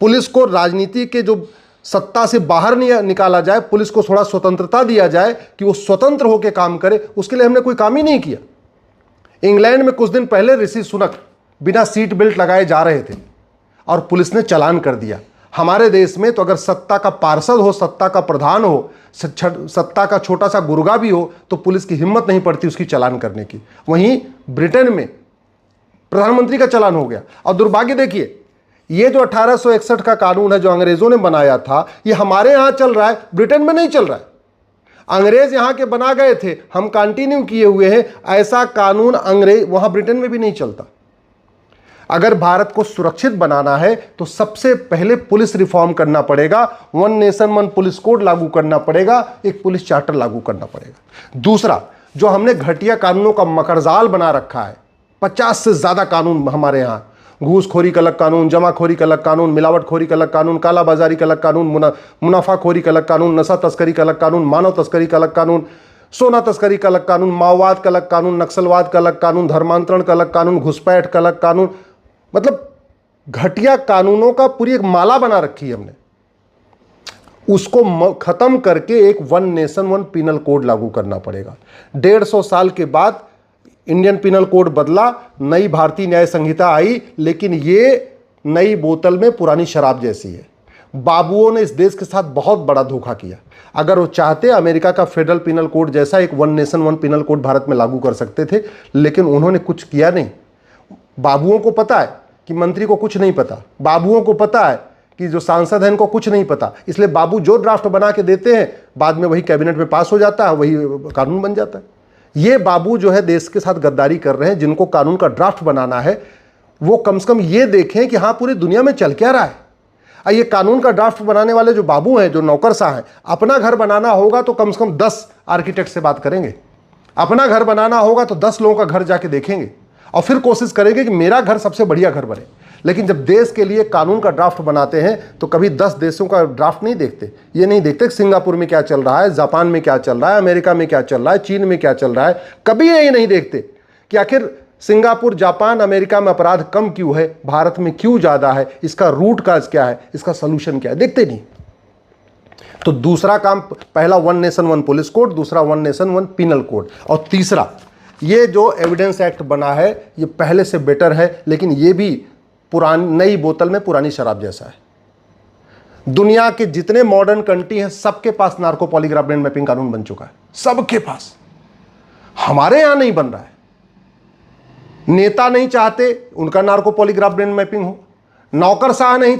Police को राजनीति के जो सत्ता से बाहर निकाला जाए, पुलिस को थोड़ा स्वतंत्रता दिया जाए कि वो स्वतंत्र होकर काम करे, उसके लिए हमने कोई काम ही नहीं किया। इंग्लैंड में कुछ दिन पहले ऋषि सुनक बिना सीट बेल्ट लगाए जा रहे थे और पुलिस ने चालान कर दिया। हमारे देश में तो अगर सत्ता का पार्षद हो, सत्ता का प्रधान हो, सत्ता का छोटा सा गुर्गा भी हो, तो पुलिस की हिम्मत नहीं पड़ती उसकी चालान करने की। वहीं ब्रिटेन में प्रधानमंत्री का चालान हो गया। और दुर्भाग्य देखिए, ये जो 1861 का कानून है जो अंग्रेजों ने बनाया था, ये हमारे यहां चल रहा है, ब्रिटेन में नहीं चल रहा है। अंग्रेज यहां के बना गए थे, हम कंटिन्यू किए हुए हैं। ऐसा कानून अंग्रेज वहां ब्रिटेन में भी नहीं चलता। अगर भारत को सुरक्षित बनाना है तो सबसे पहले पुलिस रिफॉर्म करना पड़ेगा, one nation one police code लागू करना पड़ेगा, एक पुलिस चार्टर लागू करना पड़ेगा। दूसरा, जो हमने घटिया कानूनों का मकरजाल बना रखा है, 50 से ज्यादा कानून हमारे यहां, घूसखोरी का अलग कानून, जमाखोरी का अलग कानून, मिलावटखोरी का अलग कानून, कालाबाजारी का अलग कानून, मुनाफाखोरी का अलग कानून, नशा तस्करी का अलग कानून, मानव तस्करी का अलग कानून, सोना तस्करी का अलग कानून, माओवाद का अलग कानून, नक्सलवाद का अलग कानून, धर्मांतरण का अलग कानून, घुसपैठ का अलग कानून। मतलब घटिया कानूनों का पूरी एक माला बना रखी है हमने। उसको खत्म करके एक one nation one penal code लागू करना पड़ेगा। 150 साल के बाद इंडियन पिनल कोड बदला, नई भारतीय न्याय संहिता आई, लेकिन ये नई बोतल में पुरानी शराब जैसी है। बाबुओं ने इस देश के साथ बहुत बड़ा धोखा किया। अगर वो चाहते अमेरिका का फेडरल पिनल कोड जैसा एक one nation one penal code Bharat में लागू कर सकते थे, लेकिन उन्होंने कुछ किया नहीं। बाबुओं को पता है कि मंत्री को कुछ नहीं पता, बाबुओं को पता है कि जो सांसद हैं इनको कुछ नहीं पता, इसलिए बाबू जो ड्राफ्ट बना के देते हैं बाद में वही कैबिनेट में पास हो जाता है, वही कानून बन जाता है। ये बाबू जो है देश के साथ गद्दारी कर रहे हैं। जिनको कानून का ड्राफ्ट बनाना है वो कम से कम ये देखें कि हाँ पूरी दुनिया में चल क्या रहा है। ये कानून का ड्राफ्ट बनाने वाले जो बाबू हैं, जो नौकरशाह हैं, अपना घर बनाना होगा तो कम से कम 10 आर्किटेक्ट से बात करेंगे। अपना घर बनाना होगा तो 10 लोगों का घर जाके देखेंगे और फिर कोशिश करेंगे कि मेरा घर सबसे बढ़िया घर बने। लेकिन जब देश के लिए कानून का ड्राफ्ट बनाते हैं तो कभी 10 देशों का ड्राफ्ट नहीं देखते। ये नहीं देखते कि सिंगापुर में क्या चल रहा है, जापान में क्या चल रहा है, अमेरिका में क्या चल रहा है, चीन में क्या चल रहा है। कभी ये नहीं देखते कि आखिर सिंगापुर, जापान, अमेरिका में अपराध कम क्यों है, भारत में क्यों ज़्यादा है, इसका रूट काज क्या है, इसका सोल्यूशन क्या है, देखते नहीं। तो दूसरा काम, पहला one nation one police code, दूसरा one nation one penal code, और तीसरा ये जो एविडेंस एक्ट बना है ये पहले से बेटर है, लेकिन ये भी पुरानी नई बोतल में पुरानी शराब जैसा है। दुनिया के जितने मॉडर्न कंट्री हैं सबके पास नार्को पॉलीग्राफ ब्रेन मैपिंग कानून बन चुका है, सबके पास। हमारे यहां नहीं बन रहा है। नेता नहीं चाहते उनका नार्को पॉलीग्राफ ब्रेन मैपिंग हो, नौकरशाह नहीं